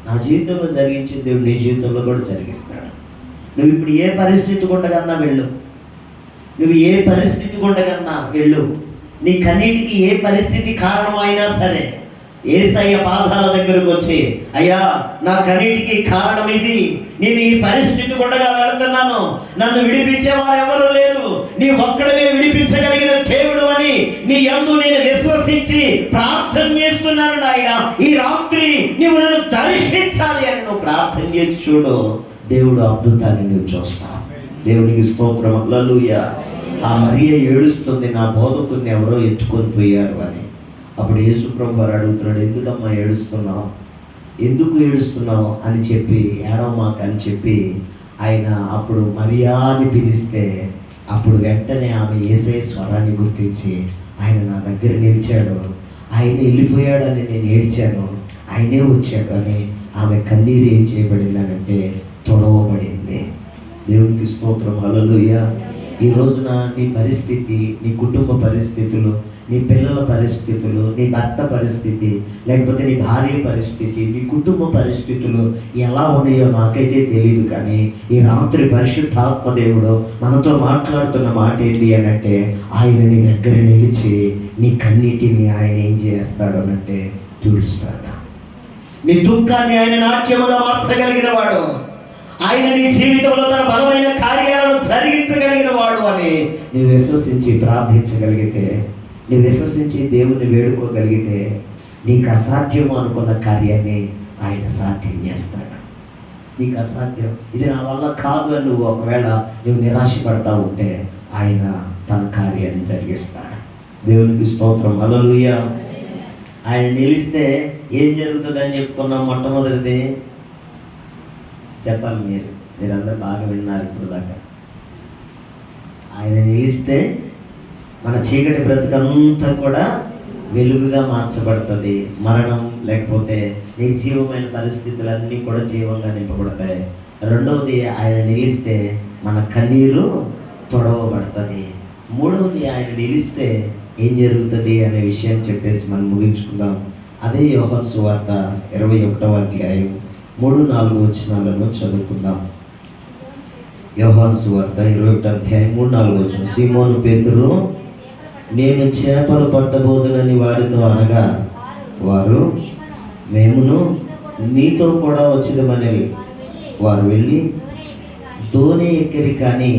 నా జీవితంలో జరిగించిన దేవుడు నీ జీవితంలో కూడా జరిగిస్తాడు. నువ్వు ఇప్పుడు ఏ పరిస్థితి గుండగన్నా వెళ్ళు, నువ్వు ఏ పరిస్థితి గుండగన్నా వెళ్ళు, నీ కన్నీటికి ఏ పరిస్థితి కారణమైనా సరే యేసయ్య పాదాల దగ్గరకు వచ్చి, అయ్యా నా కన్నీటికి కారణం ఇది, నేను ఈ పరిస్థితి గుండగా వెళుతున్నాను, నన్ను విడిపించేవారు ఎవరు లేరు, నీ ఒక్కడమే విడిపించగలిగిన దేవుడు అని నీ యందు నేను విశ్వసించి ప్రార్థన చేస్తున్నాను నాయన, ఈ రాత్రి నీవు నన్ను దర్శించాలి అని నువ్వు ప్రార్థన చేసి చూడు, దేవుడు అద్భుతాన్ని నువ్వు చూస్తావు. దేవునికి స్తోత్రం. హల్లెలూయా. ఆ మరియ ఏడుస్తుంది, నా బోధకుని ఎవరో ఎత్తుకొని పోయారు అని. అప్పుడు యేసు ప్రభువు వారు అడుగుతున్నాడు, ఎందుకమ్మా ఏడుస్తున్నావు, ఎందుకు ఏడుస్తున్నావు అని చెప్పి, ఏడవమాక అని చెప్పి ఆయన అప్పుడు మరియా అని పిలిస్తే అప్పుడు వెంటనే ఆమె యేసయ్య స్వరాన్ని గుర్తించి ఆయన నా దగ్గర నిలిచాడు, ఆయన వెళ్ళిపోయాడని నేను ఏడ్చాను, ఆయనే వచ్చాడు అని ఆమె కన్నీరు ఏం చేయబడిందనంటే తొడవబడింది. దేవునికి స్తోత్రం. హల్లెలూయా. ఈ రోజున నీ పరిస్థితి, నీ కుటుంబ పరిస్థితులు, నీ పిల్లల పరిస్థితులు, నీ భర్త పరిస్థితి, లేకపోతే నీ భార్య పరిస్థితి, నీ కుటుంబ పరిస్థితులు ఎలా ఉన్నాయో నాకైతే తెలియదు, కానీ ఈ రాత్రి పరిశుద్ధాత్మ దేవుడు మనతో మాట్లాడుతున్న మాట ఏంటి అనంటే, ఆయన నీ దగ్గర నిలిచి నీ కన్నీటిని ఆయన ఏం చేస్తాడు అనంటే తుడుస్తాడు. నీ దుఃఖాన్ని ఆయన నాట్యముగా మార్చగలిగిన వాడు, ఆయన నీ జీవితంలో తన బలమైన కార్యాలను జరిగించగలిగిన వాడు అని నువ్వు విశ్వసించి ప్రార్థించగలిగితే, నువ్వు విశ్వసించి దేవుణ్ణి వేడుకోగలిగితే, నీకు అసాధ్యము అనుకున్న కార్యాన్ని ఆయన సాధ్యం చేస్తాడు. నీకు అసాధ్యం, ఇది నా వల్ల కాదు అని నువ్వు ఒకవేళ నువ్వు నిరాశపడతా ఉంటే ఆయన తన కార్యాన్ని జరిగిస్తాడు. దేవునికి స్తోత్రం. హల్లెలూయా. ఆయన నిలిస్తే ఏం జరుగుతుందని చెప్పుకున్నాం. మొట్టమొదటిది చెప్పాలి, మీరందరూ బాగా విన్నారు ఇప్పుడు దాకా. ఆయన నిలిస్తే మన చీకటి బ్రతుకంతా కూడా వెలుగుగా మార్చబడుతుంది. మరణం లేకపోతే నీకు జీవమైన పరిస్థితులన్నీ కూడా జీవంగా నింపబడతాయి. రెండవది, ఆయన నిలిస్తే మన కన్నీరు తొడవబడుతుంది. మూడవది, ఆయన నిలిస్తే ఏం జరుగుతుంది అనే విషయం చెప్పేసి మనం ముగించుకుందాం. అదే యోహాను సువార్త 21వ అధ్యాయం 3-4 వచనాలను చదువుకుందాం. యోహాను సువార్త 21వ అధ్యాయం 3-4 వచనం. సీమోను పేతురు, నేను చేపలు పట్టబోదునని వారితో అనగా, వారు మేమును నీతో కూడా వచ్చిదమనేవి. వారు వెళ్ళి దోణి ఎక్కిరి, కానీ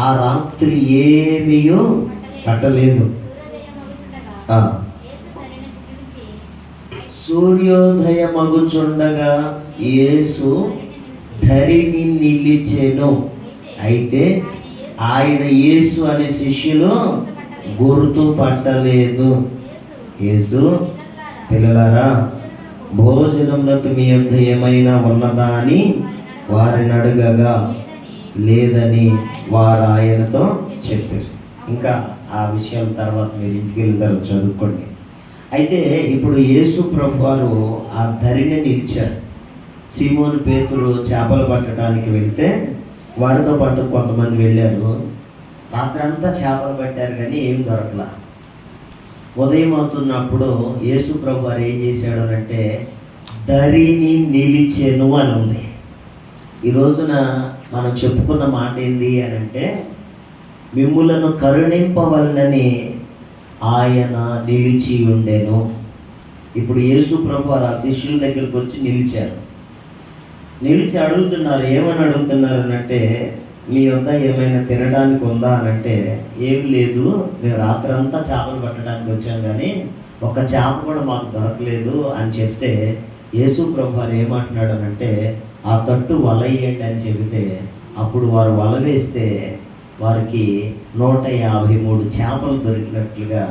ఆ రాత్రి ఏమీయో పట్టలేదు. సూర్యోదయమగుచుండగా యేసు ధరిని నిలిచెను. అయితే ఆయన యేసు అనే శిష్యులు గుర్తుపట్టలేదు. యేసు, పిల్లలారా, భోజనమునకు మీ యొద్ద ఏమైనా ఉన్నదా అని వారిని అడగగా లేదని వారు ఆయనతో చెప్పారు. ఇంకా ఆ విషయం తర్వాత మీరు ఇంటికి వెళ్ళిన తర్వాత చదువుకోండి. అయితే ఇప్పుడు యేసు ప్రభువారు ఆ ధరిని నిలిచారు. సీమోను పేతురు చేపలు పట్టడానికి వెళితే వారితో పాటు కొంతమంది వెళ్ళారు. రాత్రంతా చేపలు పట్టారు కానీ ఏం దొరకలా. ఉదయం అవుతున్నప్పుడు యేసు ప్రభువారు ఏం చేశాడు అంటే ధరిని నిలిచెను అని ఉంది. ఈ రోజున మనం చెప్పుకున్న మాట ఏంది అని అంటే, మిమ్ములను కరుణింపవలనని ఆయన నిలిచి ఉండెను. ఇప్పుడు యేసు ప్రభు వారు ఆ శిష్యుల దగ్గరికి వచ్చి నిలిచారు. నిలిచి అడుగుతున్నారు. ఏమని అడుగుతున్నారు అనంటే, మీ వద్ద ఏమైనా తినడానికి ఉందా అనంటే, ఏం లేదు, మేము రాత్రంతా చేపలు పట్టడానికి వచ్చాం కానీ ఒక చేప కూడా మాకు దొరకలేదు అని చెప్తే, యేసు ప్రభు వారు ఏమంటున్నాడు అనంటే, ఆ తట్టు వలయ్యండి అని చెబితే, అప్పుడు వారు వల వేస్తే వారికి 153 చేపలు దొరికినట్లుగా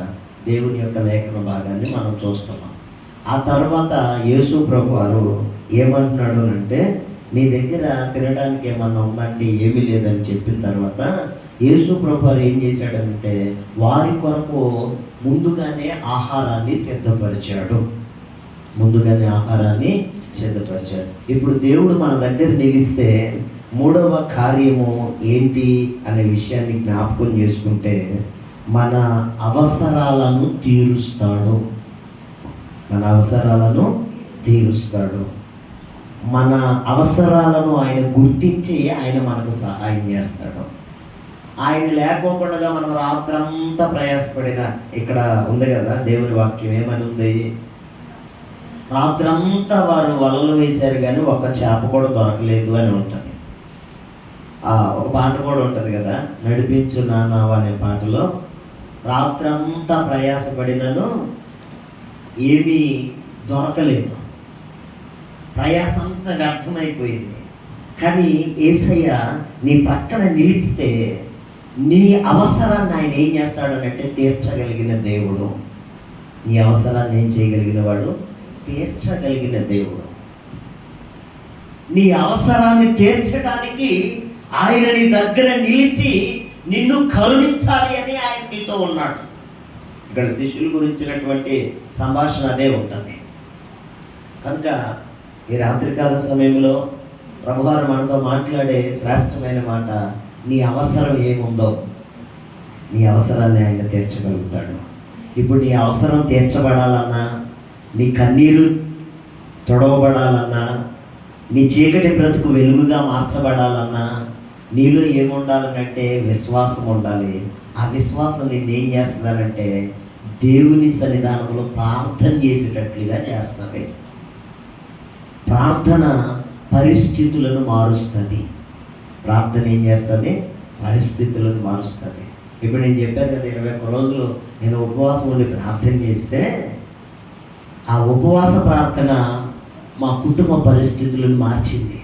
దేవుని యొక్క లేఖన భాగాన్ని మనం చూస్తున్నాం. ఆ తర్వాత యేసు ప్రభు వారు ఏమంటున్నాడు అంటే, మీ దగ్గర తినడానికి ఏమన్నా ఉందంటే ఏమీ లేదని చెప్పిన తర్వాత యేసు ప్రభు వారు ఏం చేశాడంటే, వారి కొరకు ముందుగానే ఆహారాన్ని సిద్ధపరిచాడు. ఇప్పుడు దేవుడు మన దగ్గర నిలిస్తే మూడవ కార్యము ఏంటి అనే విషయాన్ని జ్ఞాపకం చేసుకుంటే, మన అవసరాలను తీరుస్తాడు. మన అవసరాలను ఆయన గుర్తించి ఆయన మనకు సహాయం చేస్తాడు. ఆయన లేకోకుండా మనం రాత్రంతా ప్రయాసపడిన, ఇక్కడ ఉంది కదా దేవుని వాక్యం ఏమని ఉంది, రాత్రంతా వారు వలలు వేశారు కానీ ఒక్క చేప కూడా దొరకలేదు అని ఉంటుంది. ఒక పాట కూడా ఉంటుంది కదా, నడిపించు నానావా అనే పాటలో, రాత్రంతా ప్రయాసపడినను ఏమీ దొరకలేదు, ప్రయాసంతా వ్యర్థమైపోయింది. కానీ యేసయ్య నీ ప్రక్కన నిలిస్తే నీ అవసరాన్ని ఆయన ఏం చేస్తాడు అంటే తీర్చగలిగిన దేవుడు. నీ అవసరాన్ని ఏం చేయగలిగిన వాడు? తీర్చగలిగిన దేవుడు. నీ అవసరాన్ని తీర్చడానికి ఆయన నీ దగ్గర నిలిచి నిన్ను కరుణించాలి అని ఆయన నీతో ఉన్నాడు. ఇక్కడ శిష్యుల గురించినటువంటి సంభాషణ అదే ఉంటుంది. కనుక ఈ రాత్రికాల సమయంలో ప్రభువారు మనతో మాట్లాడే శ్రేష్టమైన మాట, నీ అవసరం ఏముందో నీ అవసరాన్ని ఆయన తీర్చగలుగుతాడు. ఇప్పుడు నీ అవసరం తీర్చబడాలన్నా, నీ కన్నీరు తొడవబడాలన్నా, నీ చీకటి బ్రతుకు వెలుగుగా మార్చబడాలన్నా నీలో ఏముండాలనంటే విశ్వాసం ఉండాలి. ఆ విశ్వాసం నిన్ను ఏం చేస్తుందనంటే దేవుని సన్నిధానంలో ప్రార్థన చేసేటట్లుగా చేస్తుంది. ప్రార్థన పరిస్థితులను మారుస్తుంది. ప్రార్థన ఏం చేస్తుంది? పరిస్థితులను మారుస్తుంది. ఇప్పుడు నేను చెప్పాను కదా, 21 రోజులు నేను ఉపవాసం ఉండి ప్రార్థన చేస్తే ఆ ఉపవాస ప్రార్థన మా కుటుంబ పరిస్థితులను మార్చింది,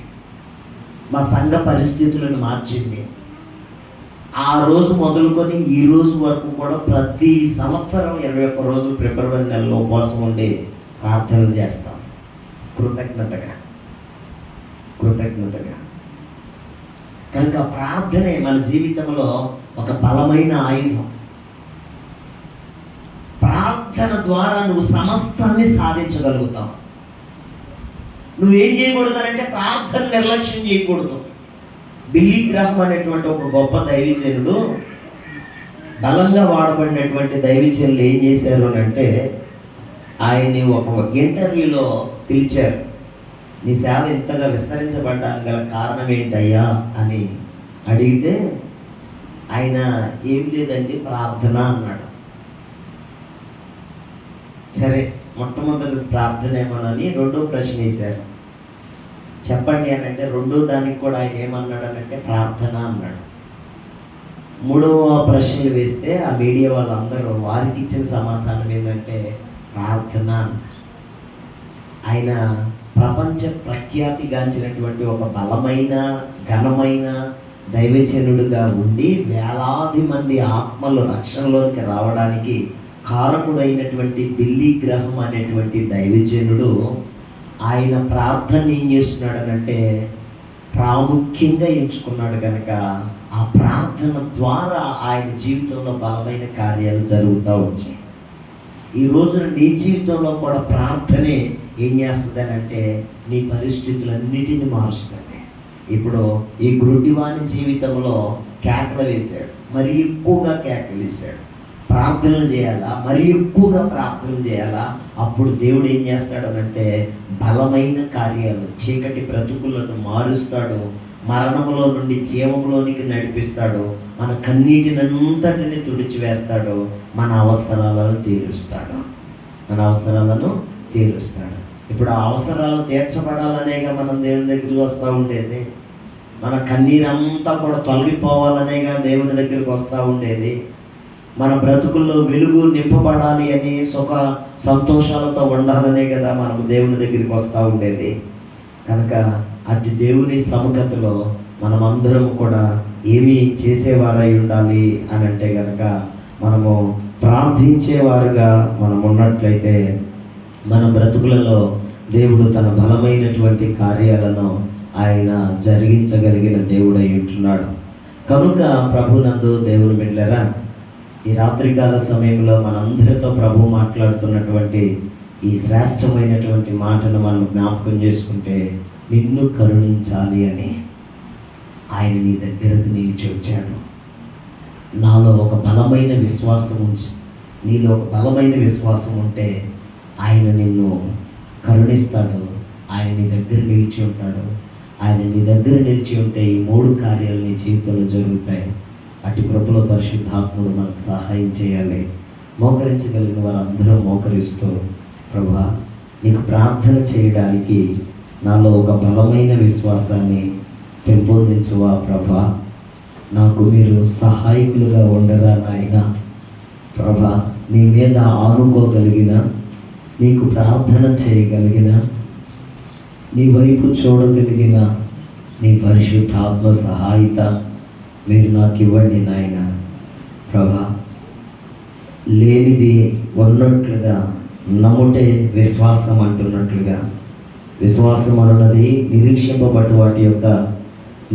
మా సంఘ పరిస్థితులను మార్చింది. ఆ రోజు మొదలుకొని ఈ రోజు వరకు కూడా ప్రతి సంవత్సరం 21 రోజులు ఫిబ్రవరి నెలలో ఉపవాసం ఉండి ప్రార్థనలు చేస్తాం కృతజ్ఞతగా. కనుక ప్రార్థనే మన జీవితంలో ఒక బలమైన ఆయుధం. ప్రార్థన ద్వారా నువ్వు సమస్తాన్ని సాధించగలుగుతావు. నువ్వేం చేయకూడదు అంటే ప్రార్థన నిర్లక్ష్యం చేయకూడదు. బిల్లీ గ్రాహం అనేటువంటి ఒక గొప్ప దైవజనుడు, బలంగా వాడబడినటువంటి దైవజనులు ఏం చేశారు అని అంటే, ఆయన్ని ఒక ఇంటర్వ్యూలో పిలిచారు. నీ సేవ ఇంతగా విస్తరించబడ్డానికి గల కారణం ఏంటయ్యా అని అడిగితే ఆయన ఏం లేదండి ప్రార్థన అన్నాడు. సరే, మొట్టమొదటి ప్రార్థన ఏమోనని రెండో ప్రశ్న వేశారు. చెప్పండి అని అంటే రెండో దానికి కూడా ఆయన ఏమన్నాడు అనంటే ప్రార్థన అన్నాడు. మూడవ ప్రశ్నలు వేస్తే ఆ మీడియా వాళ్ళందరూ వారికి ఇచ్చిన సమాధానం ఏంటంటే ప్రార్థన అన్నారు. ఆయన ప్రపంచ ప్రఖ్యాతిగాంచినటువంటి ఒక బలమైన ఘనమైన దైవజనుడుగా ఉండి వేలాది మంది ఆత్మలు రక్షణలోకి రావడానికి కారకుడైనటువంటి బిల్లీ గ్రాహం అనేటువంటి దైవజనుడు ఆయన ప్రార్థన ఏం చేస్తున్నాడనంటే ప్రాముఖ్యంగా ఎంచుకున్నాడు. కనుక ఆ ప్రార్థన ద్వారా ఆయన జీవితంలో బలమైన కార్యాలు జరుగుతూ వచ్చాయి. ఈ రోజున నీ జీవితంలో కూడా ప్రార్థనే ఏం చేస్తుంది అని అంటే నీ పరిస్థితులన్నిటిని మారుస్తుంది. ఇప్పుడు ఈ గుడ్డివాని జీవితంలో కేకలు వేశాడు, మరి ఎక్కువగా కేకలు వేశాడు. ప్రార్థనలు చేయాలా, మరి ఎక్కువగా ప్రార్థనలు చేయాలా. అప్పుడు దేవుడు ఏం చేస్తాడు అంటే బలమైన కార్యాలు, చీకటి బ్రతుకులను మారుస్తాడు, మరణంలో నుండి జీవంలోనికి నడిపిస్తాడు, మన కన్నీటినంతటిని తుడిచివేస్తాడు, మన అవసరాలను తీరుస్తాడు. తీరుస్తాడు. ఇప్పుడు ఆ అవసరాలు తీర్చబడాలనేగా మనం దేవుని దగ్గరికి వస్తూ ఉండేది. మన కన్నీరంతా కూడా తొలగిపోవాలనేగా దేవుని దగ్గరికి వస్తూ ఉండేది. మన బ్రతుకుల్లో వెలుగు నింపబడాలి అని సుఖ సంతోషాలతో ఉండాలనే కదా మనం దేవుని దగ్గరికి వస్తూ ఉండేది. కనుక అటు దేవుని సముఖతలో మనమందరం కూడా ఏమి చేసేవారై ఉండాలి అని అంటే కనుక మనము ప్రార్థించేవారుగా మనం ఉన్నట్లయితే మన బ్రతుకులలో దేవుడు తన బలమైనటువంటి కార్యాలను ఆయన జరిగించగలిగిన దేవుడై ఉంటున్నాడు. కనుక ప్రభునందు దేవుని బిడ్డలారా, ఈ రాత్రికాల సమయంలో మనందరితో ప్రభు మాట్లాడుతున్నటువంటి ఈ శ్రేష్టమైనటువంటి మాటను మనం జ్ఞాపకం చేసుకుంటే, నిన్ను కరుణించాలి అని ఆయన నీ దగ్గరకు నిలిచి వచ్చాడు. నాలో ఒక బలమైన విశ్వాసం ఉంచి, నీలో ఒక బలమైన విశ్వాసం ఉంటే ఆయన నిన్ను కరుణిస్తాడు. ఆయన నీ దగ్గర నిలిచి ఉంటాడు. ఆయన నీ దగ్గర నిలిచి ఉంటే ఈ 3 కార్యాలు నీ జీవితంలో జరుగుతాయి. అటు కృపలో పరిశుద్ధాత్ముడు మనకు సహాయం చేయాలి. మోకరించగలిగిన వారందరూ మోకరిస్తూ, ప్రభువా నీకు ప్రార్థన చేయడానికి నాలో ఒక బలమైన విశ్వాసాన్ని పెంపొందించువా ప్రభా. నాకు మీరు సహాయకులుగా ఉండరా నాయన. ప్రభా నీ మీద ఆనుకోగలిగిన, నీకు ప్రార్థన చేయగలిగిన, నీ వైపు చూడగలిగిన నీ పరిశుద్ధాత్మ సహాయత మీరు నాకు ఇవ్వండి నాయన. ప్రభా లేనిది ఉన్నట్లుగా నమ్ముటే విశ్వాసం అంటున్నట్లుగా, విశ్వాసం అన్నది నిరీక్షింపబట్టు వాటి యొక్క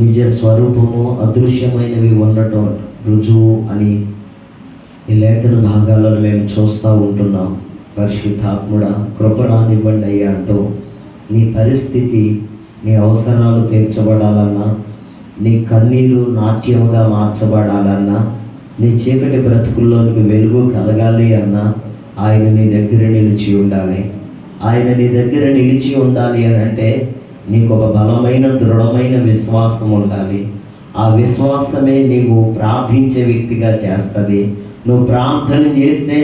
నిజ స్వరూపము అదృశ్యమైనవి ఉండటం రుజువు అని ఈ లేఖన భాగాలను మేము చూస్తూ ఉంటున్నాం. పరిశుద్ధాత్ముడ కృపరానివ్వండి అయ్యా అంటూ, నీ పరిస్థితి, నీ అవసరాలు తీర్చబడాలన్నా, నీ కన్నీరు నాట్యముగా మార్చబడాలన్నా, నీ చీకటి బ్రతుకుల్లోనికి వెలుగు కలగాలి అన్నా ఆయన నీ దగ్గర నిలిచి ఉండాలి. ఆయన నీ దగ్గర నిలిచి ఉండాలి అని అంటే నీకు ఒక బలమైన దృఢమైన విశ్వాసం ఉండాలి. ఆ విశ్వాసమే నీవు ప్రార్థించే వ్యక్తిగా చేస్తుంది. నువ్వు ప్రార్థన చేస్తే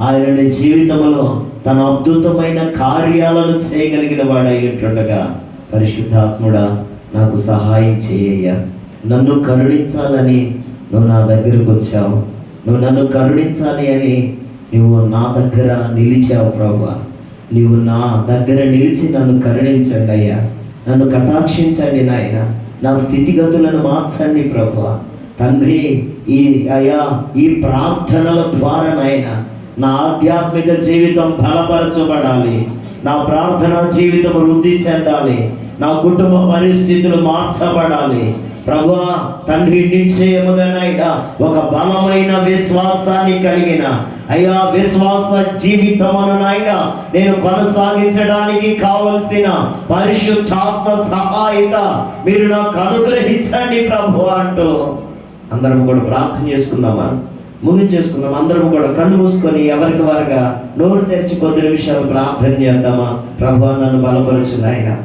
ఆయన నీ జీవితంలో తన అద్భుతమైన కార్యాలను చేయగలిగిన వాడయ్యేటుండగా, పరిశుద్ధాత్ముడా నాకు సహాయం చేయ్యా, నన్ను కరుణించాలని నువ్వు నా దగ్గరకు వచ్చావు, నువ్వు నన్ను కరుణించాలి అని నువ్వు నా దగ్గర నిలిచావు ప్రభువా. నీవు నా దగ్గర నిలిచి నన్ను కరుణించండి అయ్యా, నన్ను కటాక్షించండి నాయన, నా స్థితిగతులను మార్చండి ప్రభువా. తండ్రి ఈ ప్రార్థనల ద్వారా నాయన నా ఆధ్యాత్మిక జీవితం బలపరచబడాలి, నా ప్రార్థనా జీవితం వృద్ధి చెందాలి, నా కుటుంబ పరిస్థితులు మార్చబడాలి ప్రభువా. తండ్రి నిశ్చయముగానైనా ఒక బలమైన విశ్వాసాన్ని కలిగిన అయ్యా విశ్వాస జీవితమును నాయనా నేను కొనసాగించడానికి కావలసిన పరిశుద్ధాత్మ సహాయత మీరు నాకు అనుగ్రహించండి ప్రభు అంటూ అందరం కూడా ప్రార్థన చేసుకుందామా, ముగించేసుకుందాం. అందరం కూడా కళ్ళు మూసుకొని ఎవరికి వారుగా నోరు తెరిచి కొద్ది నిమిషాలు ప్రార్థన చేద్దామా. ప్రభువా నన్ను బలపరచు నాయనా.